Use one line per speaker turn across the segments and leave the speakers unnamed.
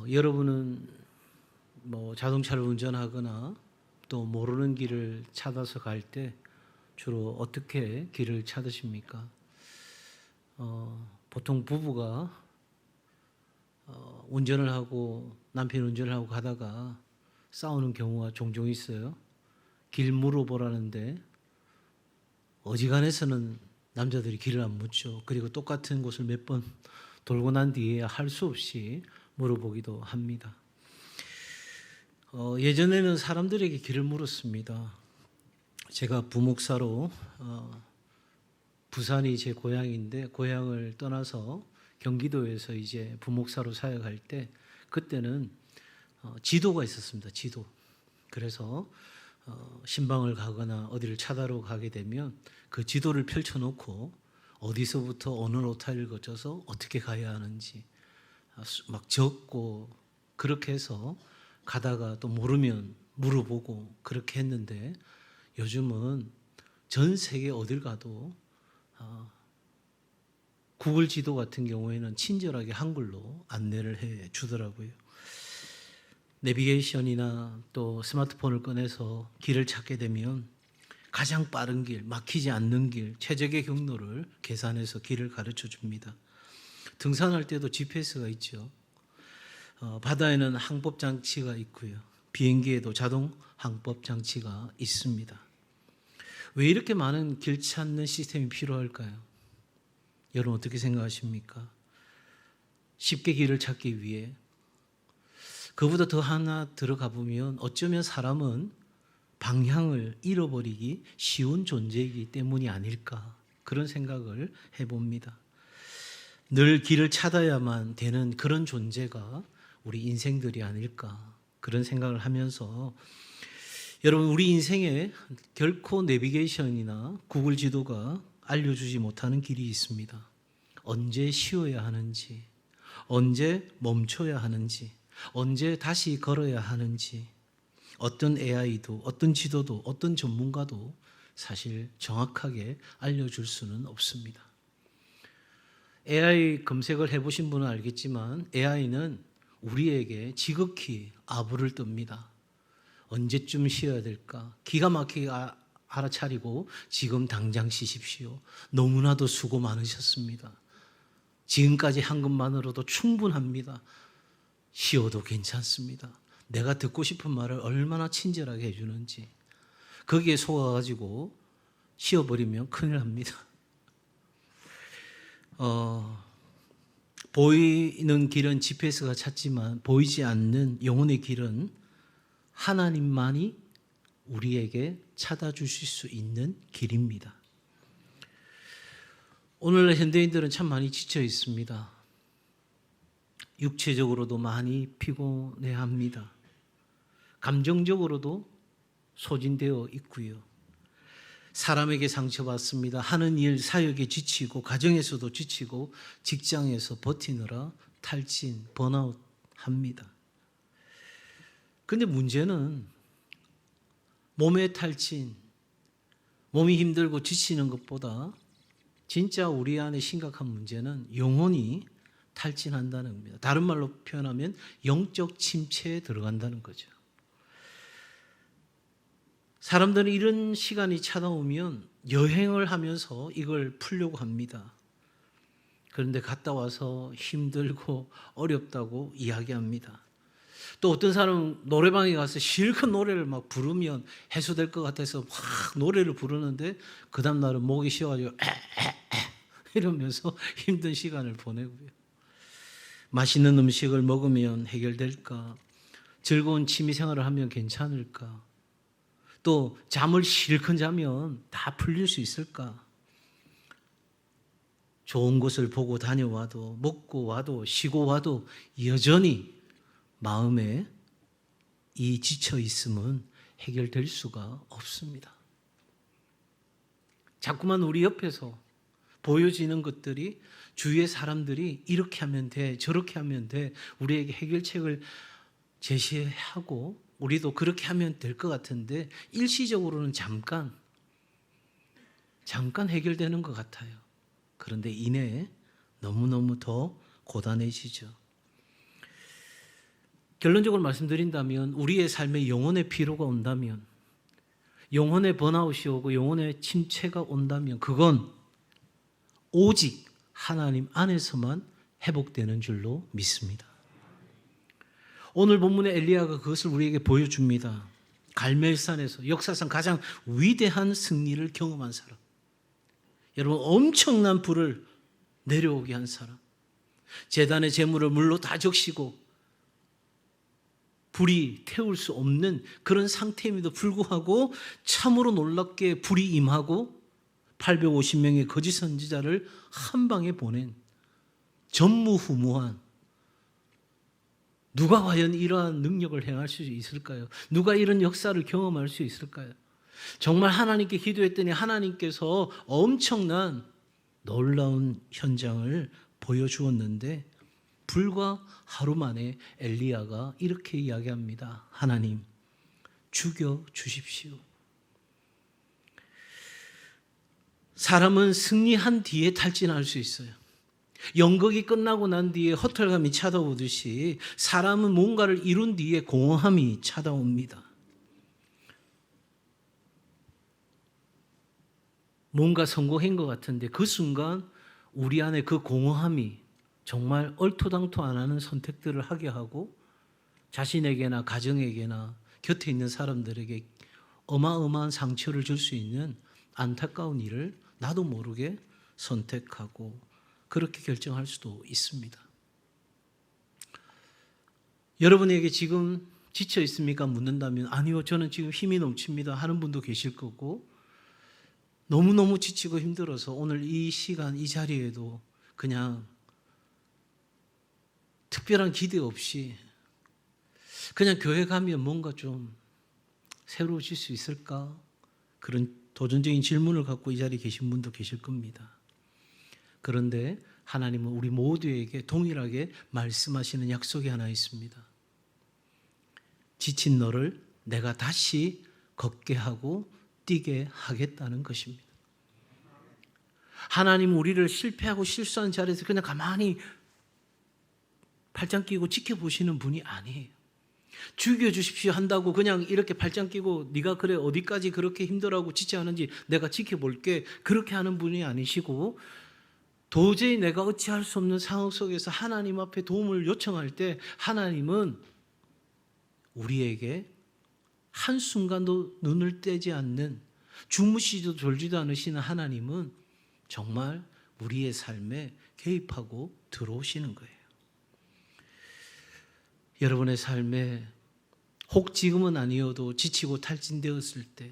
여러분은 자동차를 운전하거나 또 모르는 길을 찾아서 갈 때 주로 어떻게 길을 찾으십니까? 보통 부부가 운전을 하고 남편이 운전을 하고 가다가 싸우는 경우가 종종 있어요. 길 물어보라는데 어지간해서는 남자들이 길을 안 묻죠. 그리고 똑같은 곳을 몇 번 돌고 난 뒤에 할 수 없이 물어보기도 합니다. 예전에는 사람들에게 길을 물었습니다. 제가 부목사로 부산이 제 고향인데 고향을 떠나서 경기도에서 이제 부목사로 사역할 때 그때는 지도가 있었습니다. 지도. 그래서 신방을 가거나 어디를 찾아러 가게 되면 그 지도를 펼쳐놓고 어디서부터 어느 로타리를 거쳐서 어떻게 가야 하는지 막 적고 그렇게 해서 가다가 또 모르면 물어보고 그렇게 했는데 요즘은 전 세계 어딜 가도 구글 지도 같은 경우에는 친절하게 한글로 안내를 해 주더라고요. 내비게이션이나 또 스마트폰을 꺼내서 길을 찾게 되면 가장 빠른 길, 막히지 않는 길, 최적의 경로를 계산해서 길을 가르쳐 줍니다. 등산할 때도 GPS가 있죠. 바다에는 항법 장치가 있고요. 비행기에도 자동 항법 장치가 있습니다. 왜 이렇게 많은 길 찾는 시스템이 필요할까요? 여러분 어떻게 생각하십니까? 쉽게 길을 찾기 위해. 그보다 더 하나 들어가 보면 어쩌면 사람은 방향을 잃어버리기 쉬운 존재이기 때문이 아닐까 그런 생각을 해봅니다. 늘 길을 찾아야만 되는 그런 존재가 우리 인생들이 아닐까 그런 생각을 하면서 여러분 우리 인생에 결코 내비게이션이나 구글 지도가 알려주지 못하는 길이 있습니다. 언제 쉬어야 하는지, 언제 멈춰야 하는지, 언제 다시 걸어야 하는지 어떤 AI도 어떤 지도도 어떤 전문가도 사실 정확하게 알려줄 수는 없습니다. AI 검색을 해보신 분은 알겠지만 AI는 우리에게 지극히 아부를 뜹니다. 언제쯤 쉬어야 될까? 기가 막히게 알아차리고 지금 당장 쉬십시오. 너무나도 수고 많으셨습니다. 지금까지 한 것만으로도 충분합니다. 쉬어도 괜찮습니다. 내가 듣고 싶은 말을 얼마나 친절하게 해주는지 거기에 속아가지고 쉬어버리면 큰일 납니다. 보이는 길은 GPS가 찾지만 보이지 않는 영혼의 길은 하나님만이 우리에게 찾아주실 수 있는 길입니다. 오늘날 현대인들은 참 많이 지쳐 있습니다. 육체적으로도 많이 피곤해합니다. 감정적으로도 소진되어 있고요. 사람에게 상처받습니다. 하는 일, 사역에 지치고 가정에서도 지치고 직장에서 버티느라 탈진, 번아웃 합니다. 그런데 문제는 몸의 탈진, 몸이 힘들고 지치는 것보다 진짜 우리 안에 심각한 문제는 영혼이 탈진한다는 겁니다. 다른 말로 표현하면 영적 침체에 들어간다는 거죠. 사람들은 이런 시간이 찾아오면 여행을 하면서 이걸 풀려고 합니다. 그런데 갔다 와서 힘들고 어렵다고 이야기합니다. 또 어떤 사람은 노래방에 가서 실컷 노래를 막 부르면 해소될 것 같아서 막 노래를 부르는데 그 다음 날은 목이 쉬어가지고 이러면서 힘든 시간을 보내고요. 맛있는 음식을 먹으면 해결될까? 즐거운 취미생활을 하면 괜찮을까? 또 잠을 실컷 자면 다 풀릴 수 있을까? 좋은 곳을 보고 다녀와도 먹고 와도 쉬고 와도 여전히 마음에 이 지쳐 있음은 해결될 수가 없습니다. 자꾸만 우리 옆에서 보여지는 것들이 주위의 사람들이 이렇게 하면 돼, 저렇게 하면 돼, 우리에게 해결책을 제시하고 우리도 그렇게 하면 될 것 같은데 일시적으로는 잠깐 해결되는 것 같아요. 그런데 이내에 너무너무 더 고단해지죠. 결론적으로 말씀드린다면 우리의 삶에 영혼의 피로가 온다면, 영혼의 번아웃이 오고 영혼의 침체가 온다면 그건 오직 하나님 안에서만 회복되는 줄로 믿습니다. 오늘 본문의 엘리야가 그것을 우리에게 보여줍니다. 갈멜산에서 역사상 가장 위대한 승리를 경험한 사람, 여러분 엄청난 불을 내려오게 한 사람, 제단의 제물을 물로 다 적시고 불이 태울 수 없는 그런 상태임에도 불구하고 참으로 놀랍게 불이 임하고 850명의 거짓 선지자를 한 방에 보낸 전무후무한, 누가 과연 이러한 능력을 행할 수 있을까요? 누가 이런 역사를 경험할 수 있을까요? 정말 하나님께 기도했더니 하나님께서 엄청난 놀라운 현장을 보여주었는데 불과 하루 만에 엘리야가 이렇게 이야기합니다. 하나님, 죽여 주십시오. 사람은 승리한 뒤에 탈진할 수 있어요. 연극이 끝나고 난 뒤에 허탈감이 찾아오듯이 사람은 뭔가를 이룬 뒤에 공허함이 찾아옵니다. 뭔가 성공한 것 같은데 그 순간 우리 안에 그 공허함이 정말 얼토당토 안 하는 선택들을 하게 하고 자신에게나 가정에게나 곁에 있는 사람들에게 어마어마한 상처를 줄 수 있는 안타까운 일을 나도 모르게 선택하고 그렇게 결정할 수도 있습니다. 여러분에게 지금 지쳐 있습니까? 묻는다면 아니요, 저는 지금 힘이 넘칩니다 하는 분도 계실 거고, 너무너무 지치고 힘들어서 오늘 이 시간 이 자리에도 그냥 특별한 기대 없이 그냥 교회 가면 뭔가 좀 새로워질 수 있을까? 그런 도전적인 질문을 갖고 이 자리에 계신 분도 계실 겁니다. 그런데 하나님은 우리 모두에게 동일하게 말씀하시는 약속이 하나 있습니다. 지친 너를 내가 다시 걷게 하고 뛰게 하겠다는 것입니다. 하나님은 우리를 실패하고 실수한 자리에서 그냥 가만히 팔짱 끼고 지켜보시는 분이 아니에요. 죽여주십시오 한다고 그냥 이렇게 팔짱 끼고 네가 그래 어디까지 그렇게 힘들어하고 지쳐하는지 내가 지켜볼게, 그렇게 하는 분이 아니시고, 도저히 내가 어찌할 수 없는 상황 속에서 하나님 앞에 도움을 요청할 때 하나님은 우리에게 한순간도 눈을 떼지 않는, 주무시지도 졸지도 않으시는 하나님은 정말 우리의 삶에 개입하고 들어오시는 거예요. 여러분의 삶에 혹 지금은 아니어도 지치고 탈진되었을 때,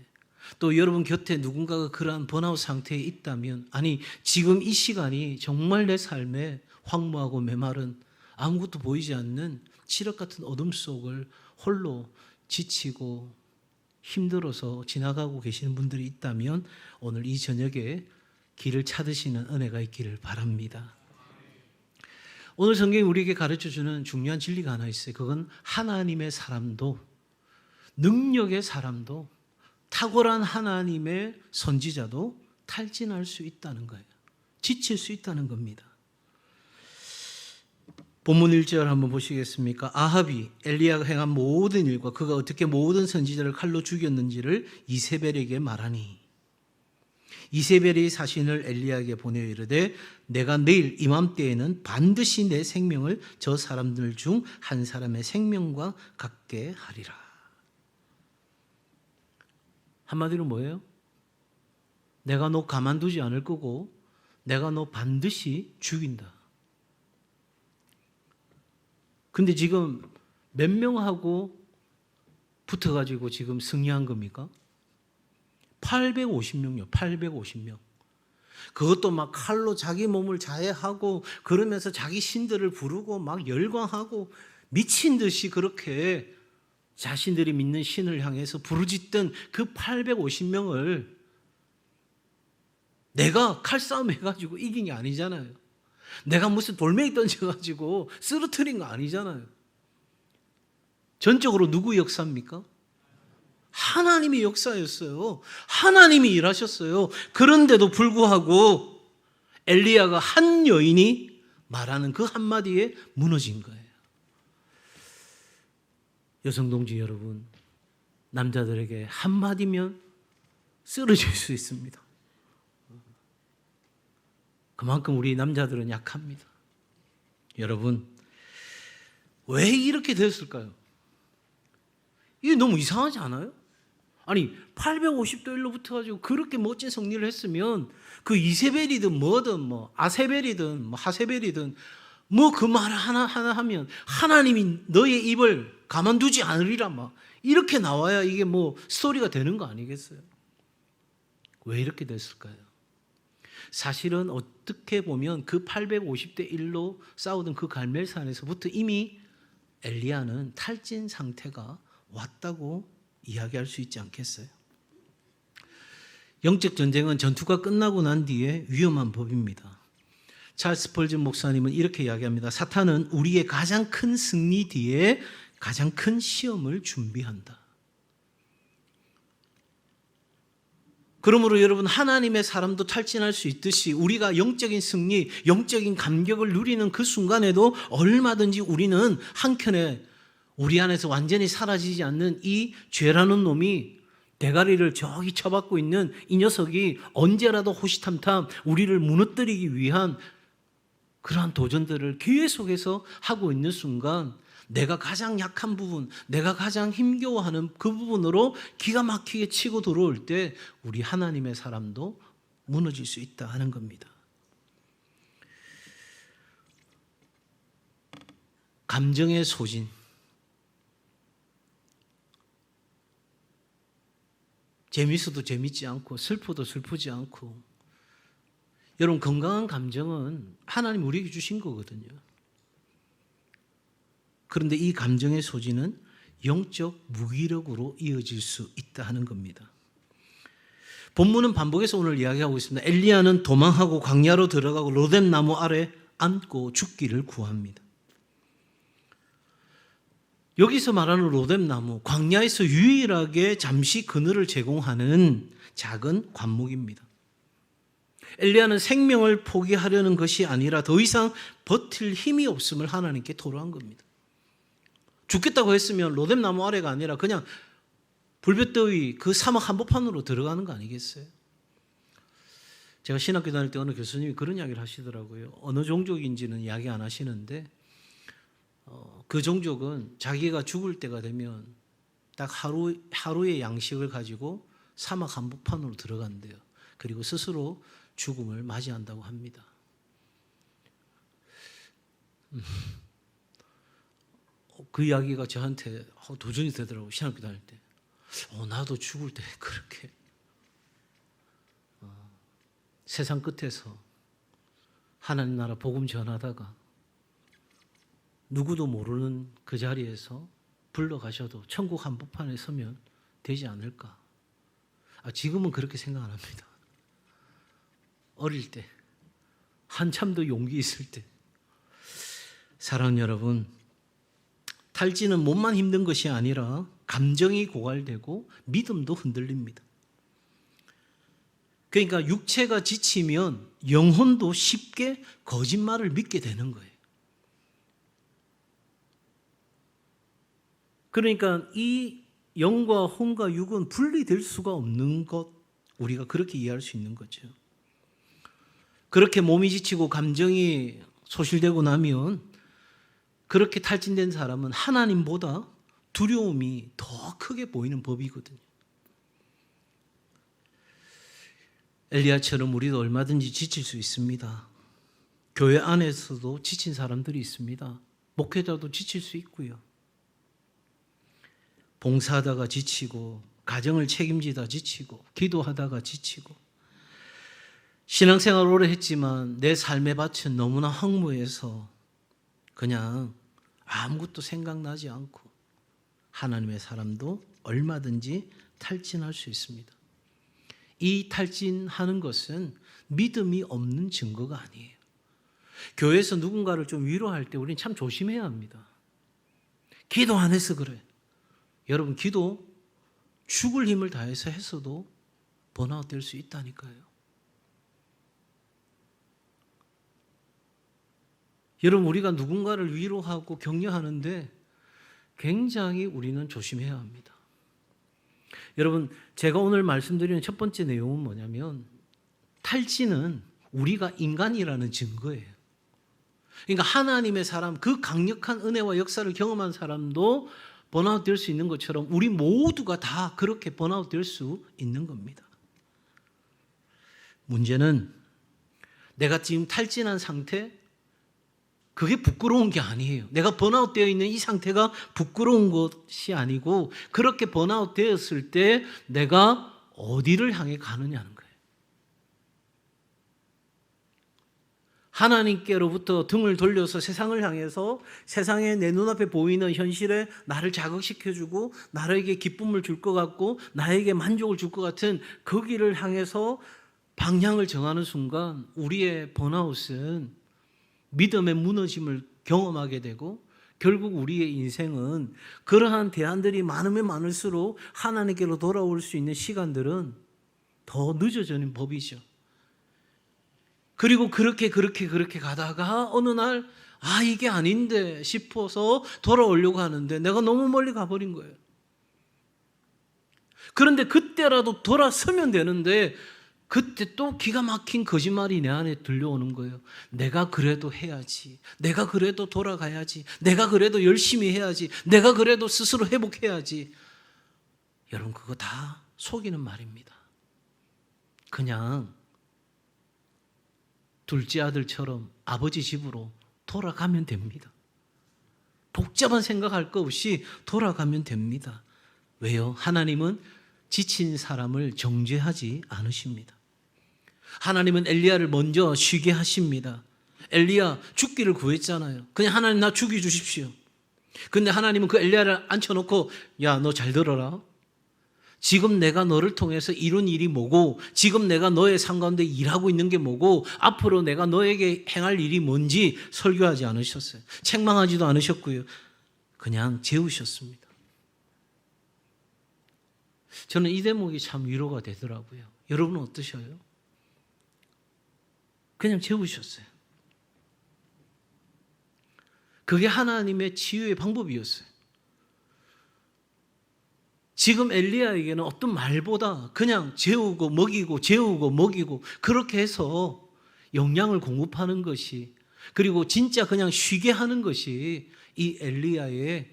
또 여러분 곁에 누군가가 그러한 번아웃 상태에 있다면, 아니 지금 이 시간이 정말 내 삶에 황무하고 메마른 아무것도 보이지 않는 칠흑 같은 어둠 속을 홀로 지치고 힘들어서 지나가고 계시는 분들이 있다면 오늘 이 저녁에 길을 찾으시는 은혜가 있기를 바랍니다. 오늘 성경이 우리에게 가르쳐주는 중요한 진리가 하나 있어요. 그건 하나님의 사람도, 능력의 사람도, 탁월한 하나님의 선지자도 탈진할 수 있다는 거예요. 지칠 수 있다는 겁니다. 본문 1절 한번 보시겠습니까? 아합이 엘리야가 행한 모든 일과 그가 어떻게 모든 선지자를 칼로 죽였는지를 이세벨에게 말하니, 이세벨이 사신을 엘리야에게 보내어 이르되 내가 내일 이맘때에는 반드시 내 생명을 저 사람들 중 한 사람의 생명과 같게 하리라. 한마디로 뭐예요? 내가 너 가만두지 않을 거고 내가 너 반드시 죽인다. 근데 지금 몇 명하고 붙어가지고 지금 승리한 겁니까? 850명이요. 850명. 그것도 막 칼로 자기 몸을 자해하고 그러면서 자기 신들을 부르고 막 열광하고 미친 듯이 그렇게 자신들이 믿는 신을 향해서 부르짖던 그 850명을 내가 칼싸움 해가지고 이긴 게 아니잖아요. 내가 무슨 돌멩이 던져가지고 쓰러뜨린 거 아니잖아요. 전적으로 누구 역사입니까? 하나님의 역사였어요. 하나님이 일하셨어요. 그런데도 불구하고 엘리야가 한 여인이 말하는 그 한마디에 무너진 거예요. 여성 동지 여러분, 남자들에게 한마디면 쓰러질 수 있습니다. 그만큼 우리 남자들은 약합니다. 여러분, 왜 이렇게 됐을까요? 이게 너무 이상하지 않아요? 아니 850도 1로 붙어가지고 그렇게 멋진 승리를 했으면 그 이세벨이든 뭐든 뭐 아세벨이든 뭐 하세벨이든 뭐 그 말 하나 하면 하나님이 너의 입을 가만두지 않으리라 막 이렇게 나와야 이게 뭐 스토리가 되는 거 아니겠어요? 왜 이렇게 됐을까요? 사실은 어떻게 보면 그 850대 1로 싸우던 그 갈멜산에서부터 이미 엘리야는 탈진 상태가 왔다고 이야기할 수 있지 않겠어요? 영적 전쟁은 전투가 끝나고 난 뒤에 위험한 법입니다. 찰스 스펄전 목사님은 이렇게 이야기합니다. 사탄은 우리의 가장 큰 승리 뒤에 가장 큰 시험을 준비한다. 그러므로 여러분, 하나님의 사람도 탈진할 수 있듯이 우리가 영적인 승리, 영적인 감격을 누리는 그 순간에도 얼마든지 우리는 한켠에 우리 안에서 완전히 사라지지 않는 이 죄라는 놈이 대가리를 저기 쳐박고 있는 이 녀석이 언제라도 호시탐탐 우리를 무너뜨리기 위한 그러한 도전들을 계속해서 하고 있는 순간 내가 가장 약한 부분, 내가 가장 힘겨워하는 그 부분으로 기가 막히게 치고 들어올 때 우리 하나님의 사람도 무너질 수 있다 하는 겁니다. 감정의 소진. 재밌어도 재밌지 않고 슬퍼도 슬프지 않고, 여러분 건강한 감정은 하나님 우리에게 주신 거거든요. 그런데 이 감정의 소진은 영적 무기력으로 이어질 수 있다 하는 겁니다. 본문은 반복해서 오늘 이야기하고 있습니다. 엘리야는 도망하고 광야로 들어가고 로뎀 나무 아래 앉고 죽기를 구합니다. 여기서 말하는 로뎀 나무, 광야에서 유일하게 잠시 그늘을 제공하는 작은 관목입니다. 엘리야는 생명을 포기하려는 것이 아니라 더 이상 버틸 힘이 없음을 하나님께 토로한 겁니다. 죽겠다고 했으면 로뎀 나무 아래가 아니라 그냥 불볕더위 그 사막 한복판으로 들어가는 거 아니겠어요? 제가 신학교 다닐 때 어느 교수님이 그런 이야기를 하시더라고요. 어느 종족인지는 이야기 안 하시는데 그 종족은 자기가 죽을 때가 되면 딱 하루의 양식을 가지고 사막 한복판으로 들어간대요. 그리고 스스로 죽음을 맞이한다고 합니다. 그 이야기가 저한테 도전이 되더라고요. 신학교 다닐 때. 나도 죽을 때 그렇게 세상 끝에서 하나님 나라 복음 전하다가 누구도 모르는 그 자리에서 불러가셔도 천국 한복판에 서면 되지 않을까. 지금은 그렇게 생각 안 합니다. 어릴 때, 한참 더 용기 있을 때. 사랑하는 여러분, 탈진은 몸만 힘든 것이 아니라 감정이 고갈되고 믿음도 흔들립니다. 그러니까 육체가 지치면 영혼도 쉽게 거짓말을 믿게 되는 거예요. 그러니까 이 영과 혼과 육은 분리될 수가 없는 것, 우리가 그렇게 이해할 수 있는 거죠. 그렇게 몸이 지치고 감정이 소실되고 나면 그렇게 탈진된 사람은 하나님보다 두려움이 더 크게 보이는 법이거든요. 엘리야처럼 우리도 얼마든지 지칠 수 있습니다. 교회 안에서도 지친 사람들이 있습니다. 목회자도 지칠 수 있고요. 봉사하다가 지치고, 가정을 책임지다 지치고, 기도하다가 지치고, 신앙생활 오래 했지만 내 삶의 밭은 너무나 황무해서 그냥 아무것도 생각나지 않고, 하나님의 사람도 얼마든지 탈진할 수 있습니다. 이 탈진하는 것은 믿음이 없는 증거가 아니에요. 교회에서 누군가를 좀 위로할 때 우리는 참 조심해야 합니다. 기도 안 해서 그래. 여러분, 기도 죽을 힘을 다해서 했어도 번아웃 될 수 있다니까요. 여러분, 우리가 누군가를 위로하고 격려하는데 굉장히 우리는 조심해야 합니다. 여러분, 제가 오늘 말씀드리는 첫 번째 내용은 뭐냐면 탈진은 우리가 인간이라는 증거예요. 그러니까 하나님의 사람, 그 강력한 은혜와 역사를 경험한 사람도 번아웃 될 수 있는 것처럼 우리 모두가 다 그렇게 번아웃 될 수 있는 겁니다. 문제는 내가 지금 탈진한 상태, 그게 부끄러운 게 아니에요. 내가 번아웃 되어 있는 이 상태가 부끄러운 것이 아니고 그렇게 번아웃 되었을 때 내가 어디를 향해 가느냐는 거예요. 하나님께로부터 등을 돌려서 세상을 향해서 세상에 내 눈앞에 보이는 현실에 나를 자극시켜주고 나에게 기쁨을 줄 것 같고 나에게 만족을 줄 것 같은 그 길을 향해서 방향을 정하는 순간 우리의 번아웃은 믿음의 무너짐을 경험하게 되고 결국 우리의 인생은 그러한 대안들이 많으면 많을수록 하나님께로 돌아올 수 있는 시간들은 더 늦어지는 법이죠. 그리고 그렇게 가다가 어느 날 이게 아닌데 싶어서 돌아오려고 하는데 내가 너무 멀리 가버린 거예요. 그런데 그때라도 돌아서면 되는데 그때 또 기가 막힌 거짓말이 내 안에 들려오는 거예요. 내가 그래도 해야지. 내가 그래도 돌아가야지. 내가 그래도 열심히 해야지. 내가 그래도 스스로 회복해야지. 여러분, 그거 다 속이는 말입니다. 그냥 둘째 아들처럼 아버지 집으로 돌아가면 됩니다. 복잡한 생각할 거 없이 돌아가면 됩니다. 왜요? 하나님은 지친 사람을 정죄하지 않으십니다. 하나님은 엘리야를 먼저 쉬게 하십니다. 엘리야 죽기를 구했잖아요. 그냥 하나님 나 죽여 주십시오. 근데 하나님은 그 엘리야를 앉혀놓고 야, 너 잘 들어라. 지금 내가 너를 통해서 이룬 일이 뭐고 지금 내가 너의 삶 가운데 일하고 있는 게 뭐고 앞으로 내가 너에게 행할 일이 뭔지 설교하지 않으셨어요. 책망하지도 않으셨고요. 그냥 재우셨습니다. 저는 이 대목이 참 위로가 되더라고요. 여러분은 어떠셔요? 그냥 재우셨어요. 그게 하나님의 치유의 방법이었어요. 지금 엘리야에게는 어떤 말보다 그냥 재우고 먹이고 재우고 먹이고 그렇게 해서 영양을 공급하는 것이 그리고 진짜 그냥 쉬게 하는 것이 이 엘리야의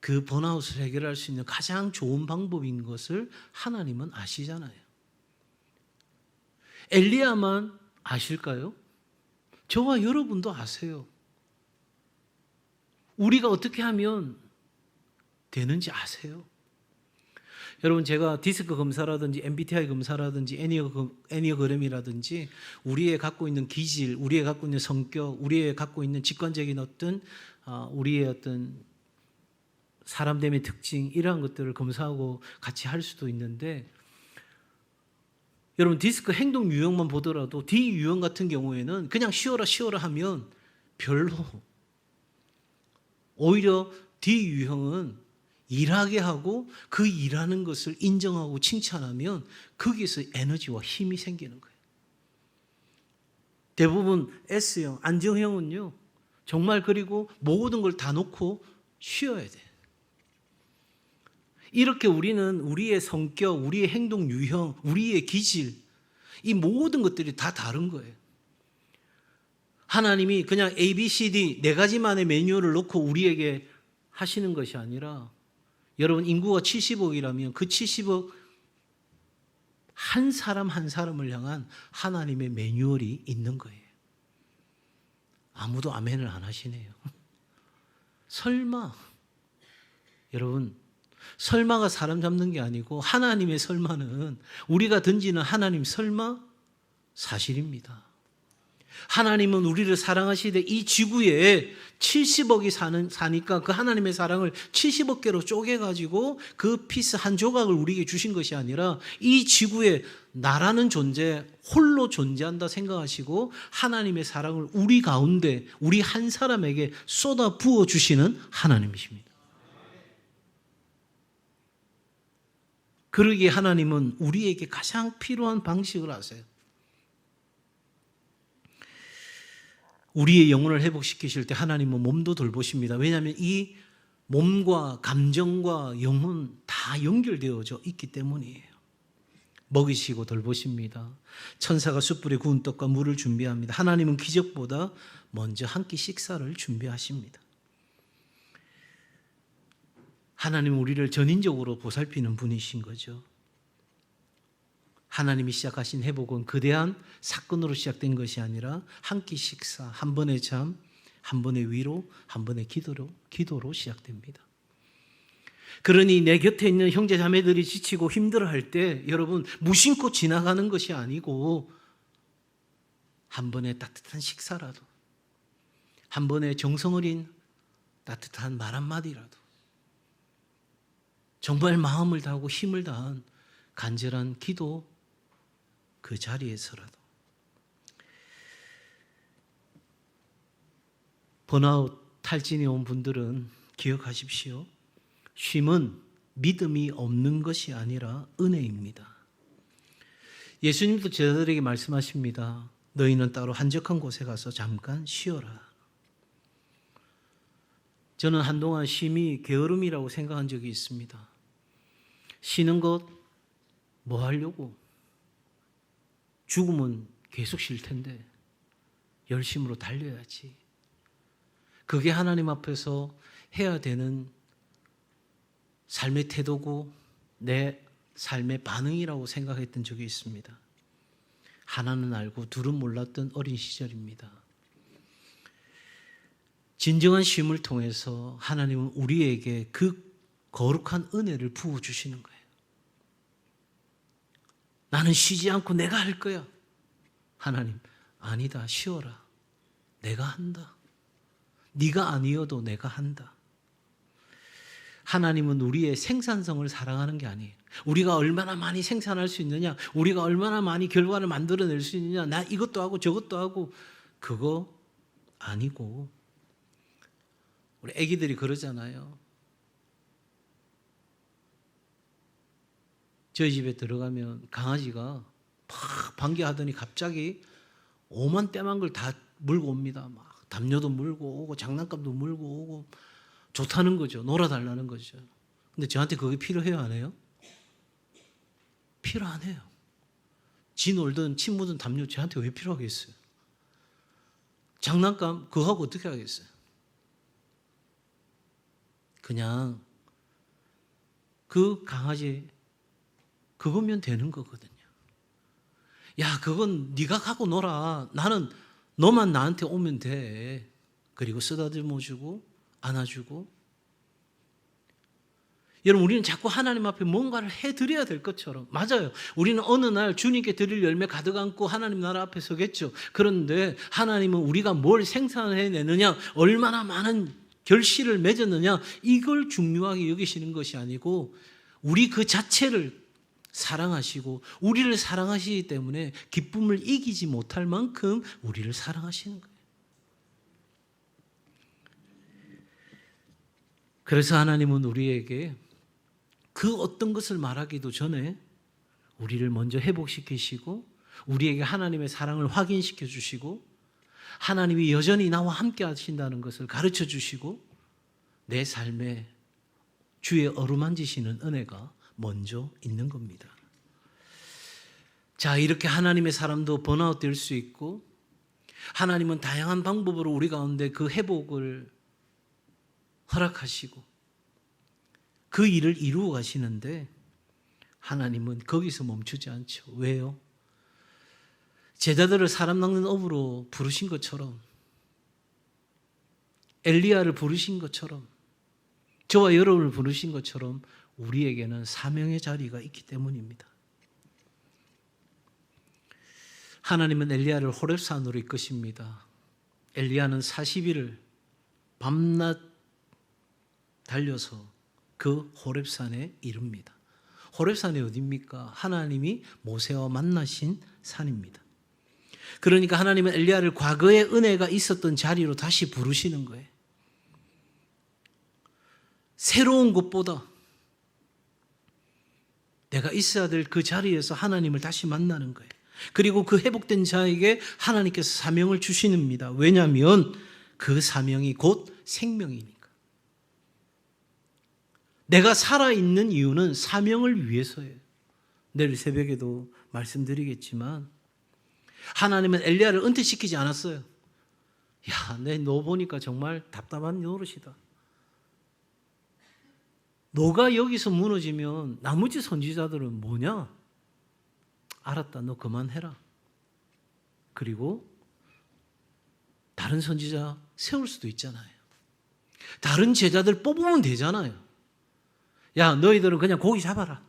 그 번아웃을 해결할 수 있는 가장 좋은 방법인 것을 하나님은 아시잖아요. 엘리야만 아실까요? 저와 여러분도 아세요. 우리가 어떻게 하면 되는지 아세요? 여러분, 제가 디스크 검사라든지 MBTI 검사라든지 애니어그램이라든지 우리의 갖고 있는 기질, 우리의 갖고 있는 성격, 우리의 갖고 있는 직관적인 우리의 어떤 사람됨의 특징 이러한 것들을 검사하고 같이 할 수도 있는데 여러분 디스크 행동 유형만 보더라도 D 유형 같은 경우에는 그냥 쉬어라 하면 별로 오히려 D 유형은 일하게 하고 그 일하는 것을 인정하고 칭찬하면 거기에서 에너지와 힘이 생기는 거예요. 대부분 S형, 안정형은요 정말 그리고 모든 걸 다 놓고 쉬어야 돼요. 이렇게 우리는 우리의 성격, 우리의 행동 유형, 우리의 기질 이 모든 것들이 다 다른 거예요. 하나님이 그냥 A, B, C, D 네 가지만의 매뉴얼을 놓고 우리에게 하시는 것이 아니라 여러분 인구가 70억이라면 그 70억 한 사람 한 사람을 향한 하나님의 매뉴얼이 있는 거예요. 아무도 아멘을 안 하시네요. 설마 여러분 설마가 사람 잡는 게 아니고 하나님의 설마는 우리가 던지는 하나님 설마 사실입니다. 하나님은 우리를 사랑하시되 이 지구에 70억이 사니까 그 하나님의 사랑을 70억 개로 쪼개가지고 그 피스 한 조각을 우리에게 주신 것이 아니라 이 지구에 나라는 존재 홀로 존재한다 생각하시고 하나님의 사랑을 우리 가운데 우리 한 사람에게 쏟아 부어 주시는 하나님이십니다. 그러기에 하나님은 우리에게 가장 필요한 방식을 아세요. 우리의 영혼을 회복시키실 때 하나님은 몸도 돌보십니다. 왜냐하면 이 몸과 감정과 영혼 다 연결되어져 있기 때문이에요. 먹이시고 돌보십니다. 천사가 숯불에 구운 떡과 물을 준비합니다. 하나님은 기적보다 먼저 한 끼 식사를 준비하십니다. 하나님은 우리를 전인적으로 보살피는 분이신 거죠. 하나님이 시작하신 회복은 거대한 사건으로 시작된 것이 아니라 한 끼 식사, 한 번의 잠, 한 번의 위로, 한 번의 기도로 시작됩니다. 그러니 내 곁에 있는 형제 자매들이 지치고 힘들어할 때 여러분 무심코 지나가는 것이 아니고 한 번의 따뜻한 식사라도, 한 번의 정성 어린 따뜻한 말 한마디라도, 정말 마음을 다하고 힘을 다한 간절한 기도, 그 자리에서라도. 번아웃, 탈진이 온 분들은 기억하십시오. 쉼은 믿음이 없는 것이 아니라 은혜입니다. 예수님도 제자들에게 말씀하십니다. 너희는 따로 한적한 곳에 가서 잠깐 쉬어라. 저는 한동안 쉼이 게으름이라고 생각한 적이 있습니다. 쉬는 것 뭐 하려고? 죽으면 계속 쉴 텐데 열심으로 달려야지. 그게 하나님 앞에서 해야 되는 삶의 태도고 내 삶의 반응이라고 생각했던 적이 있습니다. 하나는 알고 둘은 몰랐던 어린 시절입니다. 진정한 쉼을 통해서 하나님은 우리에게 그 거룩한 은혜를 부어주시는 거예요. 나는 쉬지 않고 내가 할 거야. 하나님, 아니다. 쉬어라. 내가 한다. 네가 아니어도 내가 한다. 하나님은 우리의 생산성을 사랑하는 게 아니에요. 우리가 얼마나 많이 생산할 수 있느냐, 우리가 얼마나 많이 결과를 만들어낼 수 있느냐, 나 이것도 하고 저것도 하고, 그거 아니고, 우리 애기들이 그러잖아요. 저희 집에 들어가면 강아지가 막 반겨하더니 갑자기 오만 떼만 걸 다 물고 옵니다. 막 담요도 물고 오고 장난감도 물고 오고 좋다는 거죠. 놀아달라는 거죠. 근데 저한테 그게 필요해요, 안 해요? 필요 안 해요. 지 놀든 침 묻은 담요 저한테 왜 필요하겠어요? 장난감 그거 하고 어떻게 하겠어요? 그냥 그 강아지 그거면 되는 거거든요. 야, 그건 네가 갖고 놀아. 나는 너만 나한테 오면 돼. 그리고 쓰다듬어주고 안아주고. 여러분, 우리는 자꾸 하나님 앞에 뭔가를 해드려야 될 것처럼. 맞아요. 우리는 어느 날 주님께 드릴 열매 가득 안고 하나님 나라 앞에 서겠죠. 그런데 하나님은 우리가 뭘 생산해내느냐, 얼마나 많은 결실을 맺었느냐, 이걸 중요하게 여기시는 것이 아니고 우리 그 자체를 사랑하시고 우리를 사랑하시기 때문에 기쁨을 이기지 못할 만큼 우리를 사랑하시는 거예요. 그래서 하나님은 우리에게 그 어떤 것을 말하기도 전에 우리를 먼저 회복시키시고 우리에게 하나님의 사랑을 확인시켜 주시고 하나님이 여전히 나와 함께 하신다는 것을 가르쳐 주시고 내 삶에 주의 어루만지시는 은혜가 먼저 있는 겁니다. 자, 이렇게 하나님의 사람도 번아웃 될 수 있고 하나님은 다양한 방법으로 우리 가운데 그 회복을 허락하시고 그 일을 이루어 가시는데 하나님은 거기서 멈추지 않죠. 왜요? 제자들을 사람 낚는 업으로 부르신 것처럼 엘리야를 부르신 것처럼 저와 여러분을 부르신 것처럼 우리에게는 사명의 자리가 있기 때문입니다. 하나님은 엘리야를 호렙산으로 이끄십니다. 엘리야는 40일을 밤낮 달려서 그 호렙산에 이릅니다. 호렙산이 어디입니까? 하나님이 모세와 만나신 산입니다. 그러니까 하나님은 엘리야를 과거의 은혜가 있었던 자리로 다시 부르시는 거예요. 새로운 곳보다 내가 있어야 될 그 자리에서 하나님을 다시 만나는 거예요. 그리고 그 회복된 자에게 하나님께서 사명을 주시는입니다. 왜냐하면 그 사명이 곧 생명이니까. 내가 살아있는 이유는 사명을 위해서예요. 내일 새벽에도 말씀드리겠지만 하나님은 엘리야를 은퇴시키지 않았어요. 야, 너 보니까 정말 답답한 노릇이다. 너가 여기서 무너지면 나머지 선지자들은 뭐냐? 알았다, 너 그만해라. 그리고 다른 선지자 세울 수도 있잖아요. 다른 제자들 뽑으면 되잖아요. 야, 너희들은 그냥 고기 잡아라.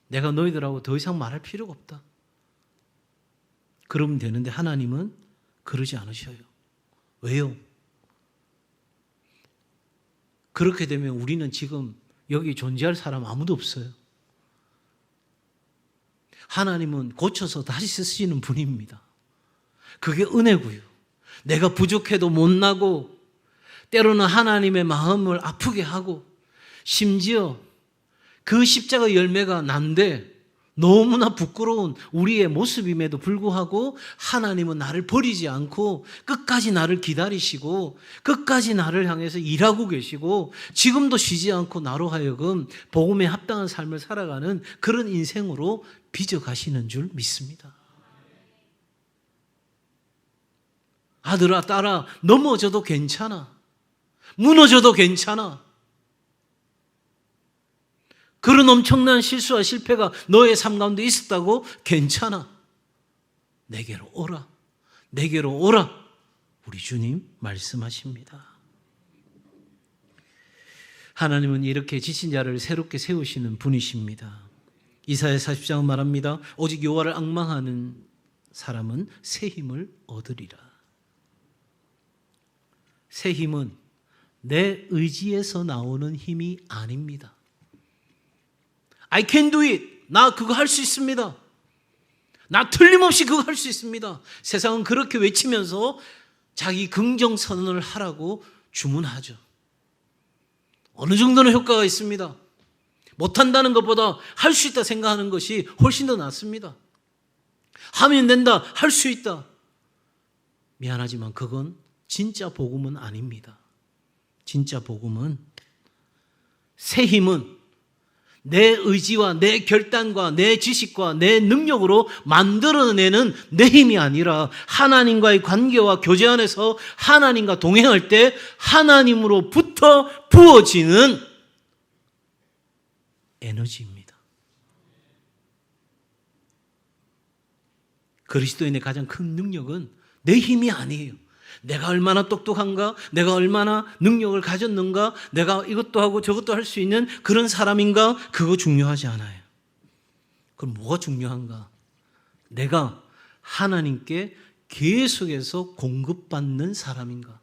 내가 너희들하고 더 이상 말할 필요가 없다. 그러면 되는데 하나님은 그러지 않으셔요. 왜요? 그렇게 되면 우리는 지금 여기 존재할 사람 아무도 없어요. 하나님은 고쳐서 다시 쓰시는 분입니다. 그게 은혜고요. 내가 부족해도 못나고 때로는 하나님의 마음을 아프게 하고 심지어 그 십자가 열매가 난데 너무나 부끄러운 우리의 모습임에도 불구하고 하나님은 나를 버리지 않고 끝까지 나를 기다리시고 끝까지 나를 향해서 일하고 계시고 지금도 쉬지 않고 나로 하여금 복음에 합당한 삶을 살아가는 그런 인생으로 빚어가시는 줄 믿습니다. 아들아, 딸아, 넘어져도 괜찮아. 무너져도 괜찮아. 그런 엄청난 실수와 실패가 너의 삶 가운데 있었다고? 괜찮아. 내게로 오라. 내게로 오라. 우리 주님 말씀하십니다. 하나님은 이렇게 지친 자를 새롭게 세우시는 분이십니다. 이사야 40장은 말합니다. 오직 여호와를 앙망하는 사람은 새 힘을 얻으리라. 새 힘은 내 의지에서 나오는 힘이 아닙니다. I can do it. 나 그거 할 수 있습니다. 나 틀림없이 그거 할 수 있습니다. 세상은 그렇게 외치면서 자기 긍정선언을 하라고 주문하죠. 어느 정도는 효과가 있습니다. 못한다는 것보다 할 수 있다 생각하는 것이 훨씬 더 낫습니다. 하면 된다, 할 수 있다. 미안하지만 그건 진짜 복음은 아닙니다. 진짜 복음은, 새 힘은 내 의지와 내 결단과 내 지식과 내 능력으로 만들어내는 내 힘이 아니라 하나님과의 관계와 교제 안에서 하나님과 동행할 때 하나님으로부터 부어지는 에너지입니다. 그리스도인의 가장 큰 능력은 내 힘이 아니에요. 내가 얼마나 똑똑한가? 내가 얼마나 능력을 가졌는가? 내가 이것도 하고 저것도 할 수 있는 그런 사람인가? 그거 중요하지 않아요. 그럼 뭐가 중요한가? 내가 하나님께 계속해서 공급받는 사람인가?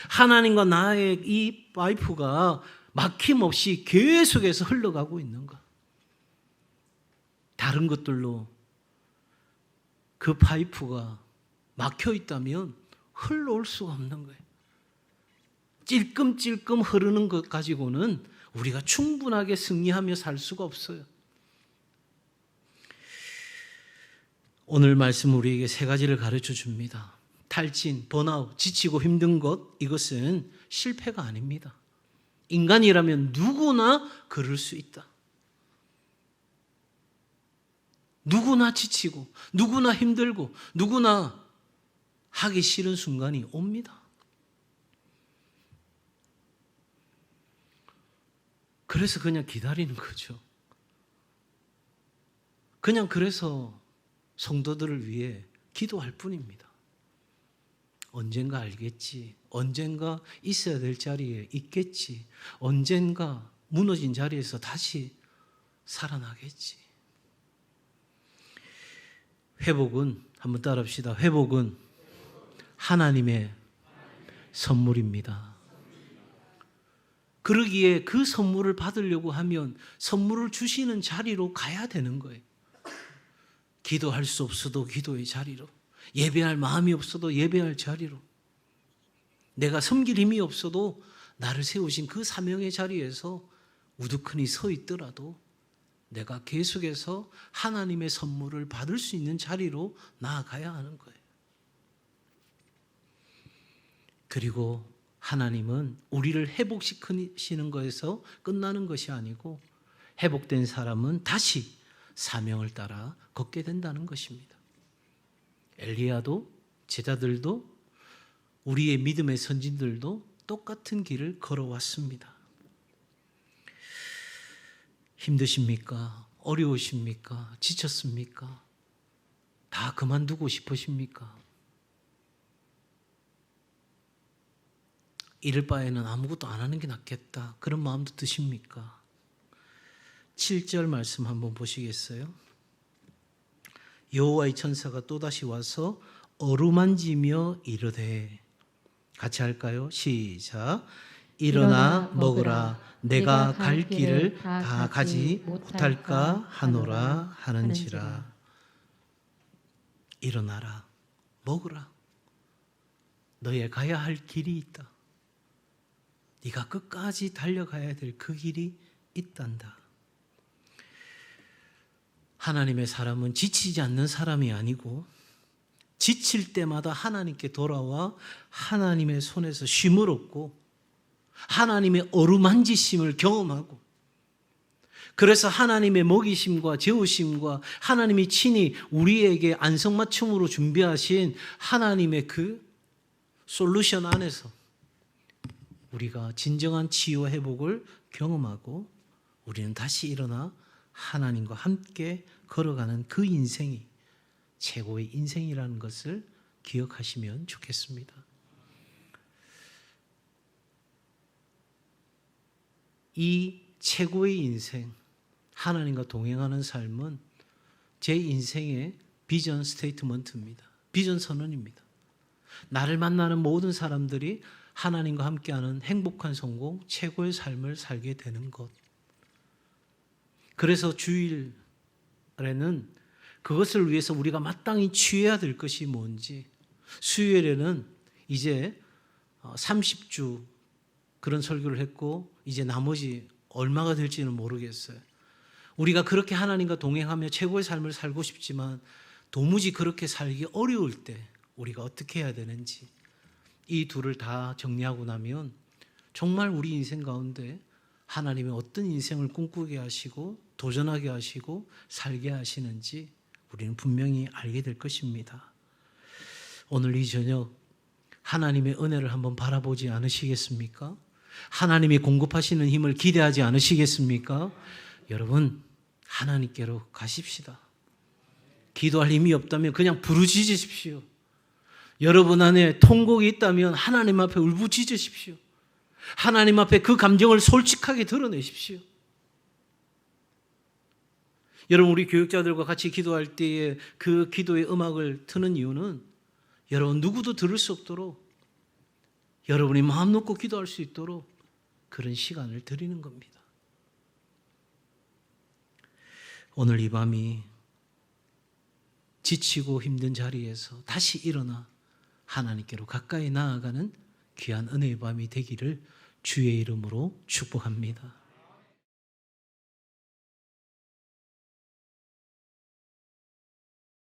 하나님과 나의 이 파이프가 막힘없이 계속해서 흘러가고 있는가? 다른 것들로 그 파이프가 막혀 있다면 흘러올 수가 없는 거예요. 찔끔찔끔 흐르는 것 가지고는 우리가 충분하게 승리하며 살 수가 없어요. 오늘 말씀 우리에게 세 가지를 가르쳐 줍니다. 탈진, 번아웃, 지치고 힘든 것, 이것은 실패가 아닙니다. 인간이라면 누구나 그럴 수 있다. 누구나 지치고, 누구나 힘들고, 누구나 하기 싫은 순간이 옵니다. 그래서 그냥 기다리는 거죠. 그냥 그래서 성도들을 위해 기도할 뿐입니다. 언젠가 알겠지. 언젠가 있어야 될 자리에 있겠지. 언젠가 무너진 자리에서 다시 살아나겠지. 회복은, 한번 따라합시다. 회복은 하나님의 선물입니다. 그러기에 그 선물을 받으려고 하면 선물을 주시는 자리로 가야 되는 거예요. 기도할 수 없어도 기도의 자리로, 예배할 마음이 없어도 예배할 자리로, 내가 섬길 힘이 없어도 나를 세우신 그 사명의 자리에서 우두커니 서 있더라도 내가 계속해서 하나님의 선물을 받을 수 있는 자리로 나아가야 하는 거예요. 그리고 하나님은 우리를 회복시키시는 것에서 끝나는 것이 아니고 회복된 사람은 다시 사명을 따라 걷게 된다는 것입니다. 엘리야도 제자들도 우리의 믿음의 선진들도 똑같은 길을 걸어왔습니다. 힘드십니까? 어려우십니까? 지쳤습니까? 다 그만두고 싶으십니까? 이럴 바에는 아무것도 안 하는 게 낫겠다. 그런 마음도 드십니까? 7절 말씀 한번 보시겠어요? 여호와의 천사가 또다시 와서 어루만지며 이르되, 같이 할까요? 시작. 일어나 먹으라. 내가 갈 길을 다 가지 못할까 하노라 하는지라. 일어나라. 먹으라. 너의 가야 할 길이 있다. 네가 끝까지 달려가야 될 그 길이 있단다. 하나님의 사람은 지치지 않는 사람이 아니고 지칠 때마다 하나님께 돌아와 하나님의 손에서 쉼을 얻고 하나님의 어루만지심을 경험하고, 그래서 하나님의 먹이심과 재우심과 하나님이 친히 우리에게 안성맞춤으로 준비하신 하나님의 그 솔루션 안에서 우리가 진정한 치유와 회복을 경험하고 우리는 다시 일어나 하나님과 함께 걸어가는 그 인생이 최고의 인생이라는 것을 기억하시면 좋겠습니다. 이 최고의 인생, 하나님과 동행하는 삶은 제 인생의 비전 스테이트먼트입니다. 비전 선언입니다. 나를 만나는 모든 사람들이 하나님과 함께하는 행복한 성공, 최고의 삶을 살게 되는 것. 그래서 주일에는 그것을 위해서 우리가 마땅히 취해야 될 것이 뭔지, 수요일에는 이제 30주 그런 설교를 했고 이제 나머지 얼마가 될지는 모르겠어요. 우리가 그렇게 하나님과 동행하며 최고의 삶을 살고 싶지만 도무지 그렇게 살기 어려울 때 우리가 어떻게 해야 되는지, 이 둘을 다 정리하고 나면 정말 우리 인생 가운데 하나님이 어떤 인생을 꿈꾸게 하시고 도전하게 하시고 살게 하시는지 우리는 분명히 알게 될 것입니다. 오늘 이 저녁 하나님의 은혜를 한번 바라보지 않으시겠습니까? 하나님이 공급하시는 힘을 기대하지 않으시겠습니까? 여러분, 하나님께로 가십시다. 기도할 힘이 없다면 그냥 부르짖으십시오. 여러분 안에 통곡이 있다면 하나님 앞에 울부짖으십시오. 하나님 앞에 그 감정을 솔직하게 드러내십시오. 여러분, 우리 교육자들과 같이 기도할 때에 그 기도의 음악을 트는 이유는 여러분 누구도 들을 수 없도록 여러분이 마음 놓고 기도할 수 있도록 그런 시간을 드리는 겁니다. 오늘 이 밤이 지치고 힘든 자리에서 다시 일어나 하나님께로 가까이 나아가는 귀한 은혜의 밤이 되기를 주의 이름으로 축복합니다.